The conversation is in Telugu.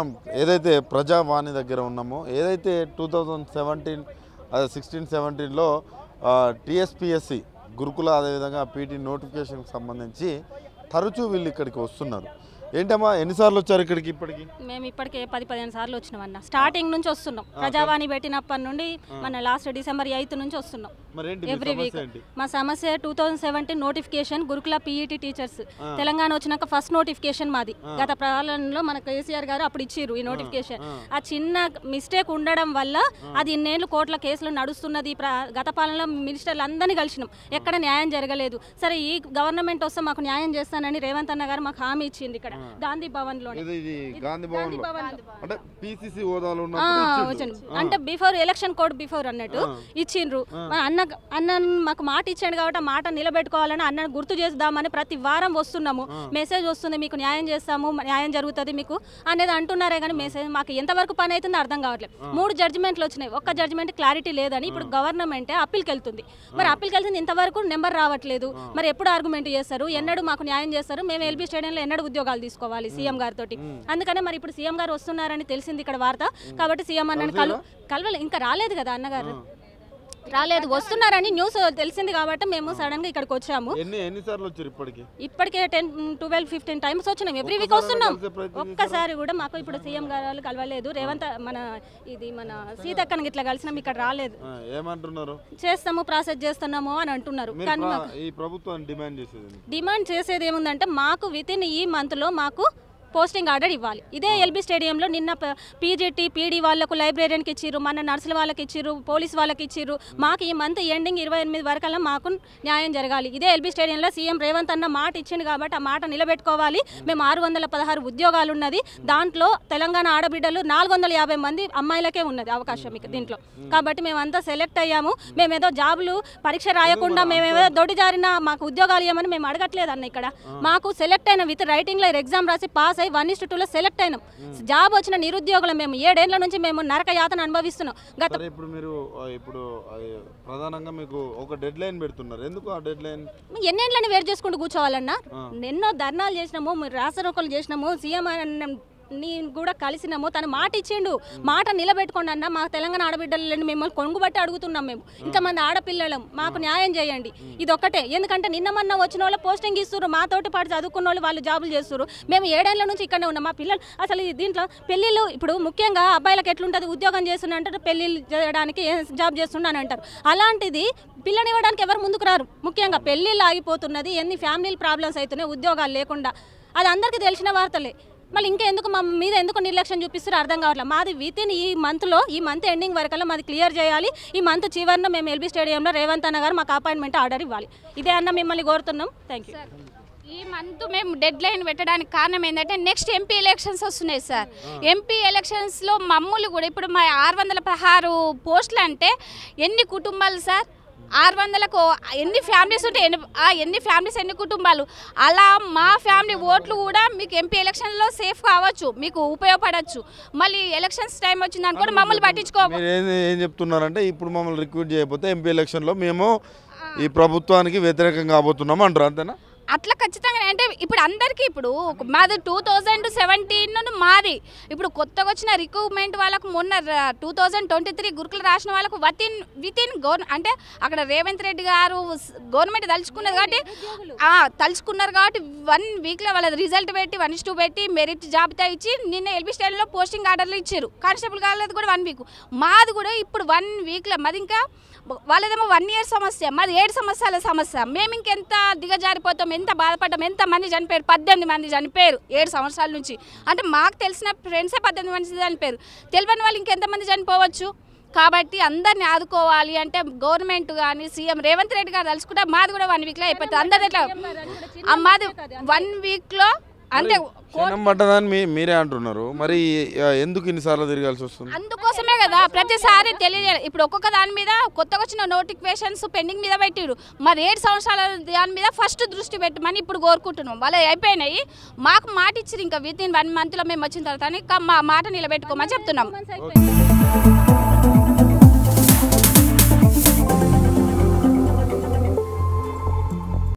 మనం ఏదైతే ప్రజావాణి దగ్గర ఉన్నామో ఏదైతే 2016-17లో టీఎస్పీఎస్సీ గురుకుల అదేవిధంగా పీటీ నోటిఫికేషన్కి సంబంధించి తరచూ వీళ్ళు ఇక్కడికి వస్తున్నారు. ఏంటమ్మా ఎన్నిసార్లు వచ్చారు ఇక్కడికి? ఇప్పటికి మేము ఇప్పటికే 10-15 సార్లు వచ్చినాం అన్న. స్టార్టింగ్ నుంచి వస్తున్నాం. ప్రజావాణి పెట్టినప్పటి నుండి మన లాస్ట్ December 8 నుంచి వస్తున్నాం ఎవ్రీ వీక్. మా సమస్య 2017 నోటిఫికేషన్ గురుకుల పీఈటీ టీచర్స్ తెలంగాణ వచ్చినాక ఫస్ట్ నోటిఫికేషన్ మాది. గత పాలనలో మన కేసీఆర్ గారు అప్పుడు ఇచ్చిర్రు ఈ నోటిఫికేషన్. ఆ చిన్న మిస్టేక్ ఉండడం వల్ల అది ఇన్నేళ్ళు కోట్ల కేసులు నడుస్తున్నది. గత పాలనలో మినిస్టర్లు అందరినీ కలిసినాం, ఎక్కడ న్యాయం జరగలేదు. సరే ఈ గవర్నమెంట్ వస్తే మాకు న్యాయం చేస్తానని రేవంత్ అన్న గారు మాకు హామీ ఇచ్చింది. ఇక్కడ గాంధీ భవన్ లో అంటే బిఫోర్ ఎలక్షన్ కోడ్ బిఫోర్ అన్నట్టు ఇచ్చిండ్రు. అన్న మాకు మాట ఇచ్చాడు కాబట్టి ఆ మాట నిలబెట్టుకోవాలని అన్న గుర్తు చేద్దామని ప్రతి వారం వస్తున్నాము. మెసేజ్ వస్తుంది, మీకు న్యాయం చేస్తాము, న్యాయం జరుగుతుంది మీకు అనేది అంటున్నారే కానీ మెసేజ్ మాకు ఎంతవరకు పని అవుతుందో అర్థం కావట్లేదు. 3 జడ్జిమెంట్లు వచ్చినాయి, ఒక్క జడ్జిమెంట్ క్లారిటీ లేదని ఇప్పుడు గవర్నమెంటే అప్పీల్కి వెళ్తుంది. మరి అప్పీల్కి వెళ్తుంది, ఇంతవరకు నెంబర్ రావట్లేదు. మరి ఎప్పుడు ఆర్గ్యుమెంట్ చేస్తారు, ఎన్నడూ మాకు న్యాయం చేస్తారు, మేము ఎల్బీ స్టేడియంలో ఎన్నడూ ఉద్యోగాలు తీసుకోవాలి సీఎం గారితో. అందుకనే మరి ఇప్పుడు సీఎం గారు వస్తున్నారని తెలిసింది ఇక్కడ వార్త. కాబట్టి సీఎం అన్నని కలవలే, ఇంకా రాలేదు కదా అన్నగారు, రాలేదు, వస్తున్నారని న్యూస్ తెలిసింది కాబట్టి మేము సడన్ గా ఇక్కడికి వచ్చాము. ఇప్పటికే 10-12-15 టైమ్స్ వచ్చినాం, ఎవ్రీ వీక్ వస్తున్నాం. ఒక్కసారి కూడా మాకు ఇప్పుడు సీఎం గారు కలవలేదు. రేవంత్ మన సీతక్కని ఇట్లా కలిసినాం, ఇక్కడ రాలేదు. ఏమంటున్నారు, చేస్తాము ప్రాసెస్ చేస్తున్నాము అని అంటున్నారు. కానీ డిమాండ్ చేసేది ఏముందంటే మాకు విత్ ఇన్ ఈ మంత్ లో మాకు పోస్టింగ్ ఆర్డర్ ఇవ్వాలి. ఇదే ఎల్బీ స్టేడియంలో నిన్న పీజీటీ పీడీ వాళ్ళకు లైబ్రేరియన్కి ఇచ్చిర్రు, మన నర్సుల వాళ్ళకి ఇచ్చిర్రు, పోలీస్ వాళ్ళకి ఇచ్చిర్రు. మాకు ఈ మంత్ ఎండింగ్ 28 వరకల్లా మాకు న్యాయం జరగాలి. ఇదే ఎల్బీ స్టేడియంలో సీఎం రేవంత్ అన్న మాట ఇచ్చింది కాబట్టి ఆ మాట నిలబెట్టుకోవాలి. మేము 616 ఉద్యోగాలు ఉన్నది, దాంట్లో తెలంగాణ ఆడబిడ్డలు 450 మంది అమ్మాయిలకే ఉన్నది అవకాశం దీంట్లో. కాబట్టి మేమంతా సెలెక్ట్ అయ్యాము. మేమేదో జాబులు పరీక్ష రాయకుండా మేమేదో దొడ్డి జారిన మాకు ఉద్యోగాలు ఇవ్వమని మేము అడగట్లేదు అన్న. ఇక్కడ మాకు సెలెక్ట్ అయిన విత్ రైటింగ్లో ఎగ్జామ్ రాసి పాస్ 1:2లో సెలెక్ట్ అయినాం. జాబ్ వచ్చిన నిరుద్యోగులు మేము 7 ఏళ్ల నుంచి మేము నరక యాతన అనుభవిస్తున్నాం. ఇప్పుడు మీరు ప్రధానంగా మీకు ఒక డెడ్ లైన్ పెడుతున్నారు, ఎందుకు ఆ డెడ్ లైన్? ఎన్నేళ్ళని వెయిట్ చేసుకుంటూ కూర్చోవాలన్నా? ఎన్నో ధర్నాలు చేసినాము, రాసరోకలు చేసినాము, సీఎం నీ కూడా కలిసినాము. తను మాట ఇచ్చిండు, మాట నిలబెట్టుకోండి అన్న. మా తెలంగాణ ఆడబిడ్డలని మిమ్మల్ని కొంగుబట్టి అడుగుతున్నాం. మేము ఇంతమంది ఆడపిల్లలం, మాకు న్యాయం చేయండి. ఇది ఒక్కటే. ఎందుకంటే నిన్నమన్నా వచ్చిన వాళ్ళు పోస్టింగ్ ఇస్తున్నారు, మాతోటి పాటు చదువుకున్న వాళ్ళు వాళ్ళు జాబులు చేస్తున్నారు. మేము 7 ఏళ్ల నుంచి ఇక్కడనే ఉన్నాం. మా పిల్లలు అసలు దీంట్లో పెళ్ళిళ్ళు ఇప్పుడు ముఖ్యంగా అబ్బాయిలకు ఎట్లుంటుంది, ఉద్యోగం చేస్తున్నా అంటారు, పెళ్ళిళ్ళు చేయడానికి జాబ్ చేస్తున్నాను అంటారు. అలాంటిది పిల్లనివ్వడానికి ఎవరు ముందుకు రారు. ముఖ్యంగా పెళ్ళిళ్ళు ఆగిపోతున్నది, ఎన్ని ఫ్యామిలీ ప్రాబ్లమ్స్ అవుతున్నాయి ఉద్యోగాలు లేకుండా. అది అందరికీ తెలిసిన వార్తలే. మళ్ళీ ఇంకా ఎందుకు మా మీద ఎందుకు నిర్లక్ష్యం చూపిస్తారో అర్థం కావట్లేదు. మాది విత్ ఇన్ ఈ మంత్ ఎండింగ్ వరకల్లా మాది క్లియర్ చేయాలి. ఈ మంత్ చివరిన మేము ఎల్బీ స్టేడియంలో రేవంత్ అన్న గారు మాకు అపాయింట్మెంట్ ఆర్డర్ ఇవ్వాలి. ఇదే అన్న మిమ్మల్ని కోరుతున్నాం. Thank you. ఈ మంత్ మేము డెడ్ లైన్ పెట్టడానికి కారణం ఏంటంటే నెక్స్ట్ ఎంపీ ఎలక్షన్స్ వస్తున్నాయి సార్. ఎంపీ ఎలక్షన్స్లో మమ్మల్ని కూడా ఇప్పుడు మా 616 పోస్టులు అంటే ఎన్ని కుటుంబాలు సార్? 600కు ఎన్ని ఫ్యామిలీస్ ఉంటే ఎన్ని ఫ్యామిలీస్ ఎన్ని కుటుంబాలు? అలా మా ఫ్యామిలీ ఓట్లు కూడా మీకు ఎంపీ ఎలక్షన్లో సేఫ్ కావచ్చు, మీకు ఉపయోగపడవచ్చు. మళ్ళీ ఎలక్షన్స్ టైం వచ్చిందని కూడా మమ్మల్ని పట్టించుకోవాలి. ఏం చెప్తున్నారంటే ఇప్పుడు మమ్మల్ని రిక్రూట్ చేయకపోతే ఎంపీ ఎలక్షన్లో మేము ఈ ప్రభుత్వానికి వ్యతిరేకంగా కాబోతున్నాము అంటారు, అంతేనా? అట్లా ఖచ్చితంగా. అంటే ఇప్పుడు అందరికీ ఇప్పుడు మాది 2017 మాది. ఇప్పుడు కొత్తగా వచ్చిన రిక్రూట్మెంట్ వాళ్ళకు మొన్న 2023 గురుకులు రాసిన వాళ్ళకు విత్ ఇన్ అంటే అక్కడ రేవంత్ రెడ్డి గారు గవర్నమెంట్ తలుచుకున్నారు కాబట్టి 1 వీక్లో వాళ్ళ రిజల్ట్ పెట్టి 1:2 పెట్టి మెరిట్ జాబితా ఇచ్చి నిన్న ఎల్బీ స్టేడియంలో పోస్టింగ్ ఆర్డర్లు ఇచ్చారు. కానిస్టేబుల్ కాలేదు కూడా 1 వీక్. మాది కూడా ఇప్పుడు 1 వీక్లో మాది ఇంకా వాళ్ళదేమో 1 ఇయర్ సమస్య, మాది 7 సంవత్సరాల సమస్య. మేము ఇంకెంత దిగజారిపోతాం, ఎంత బాధపడ్డాం. ఎంతమంది చనిపోయారు? 18 మంది చనిపోయారు 7 సంవత్సరాల నుంచి. అంటే మాకు తెలిసిన ఫ్రెండ్సే 18 మంది చనిపోయారు. తెలియని వాళ్ళు ఇంకెంతమంది చనిపోవచ్చు. కాబట్టి అందరిని ఆదుకోవాలి అంటే గవర్నమెంట్ కానీ సీఎం రేవంత్ రెడ్డి గారు తలుచుకుంటే మాది కూడా 1 వీక్లో అయిపోతుంది. అందరు ఎట్లా మాది 1 వీక్లో అంటే మీరే అంటున్నారు, మరి ఎందుకు ఇన్నిసార్లు తిరగాల్సి వస్తుంది? అందుకోసమే కదా ప్రతిసారి తెలియజేయాలి. ఇప్పుడు ఒక్కొక్క దాని మీద కొత్తగా వచ్చిన నోటిఫికేషన్స్ పెండింగ్ మీద పెట్టిరు. మరి 7 సంవత్సరాల దాని మీద ఫస్ట్ దృష్టి పెట్టమని ఇప్పుడు కోరుకుంటున్నాం. వాళ్ళు అయిపోయినాయి, మాకు మాట ఇచ్చిరు. ఇంకా విత్ ఇన్ 1 మంత్లో మేము వచ్చిన తర్వాత మా మాట నిలబెట్టుకోమని చెప్తున్నాం.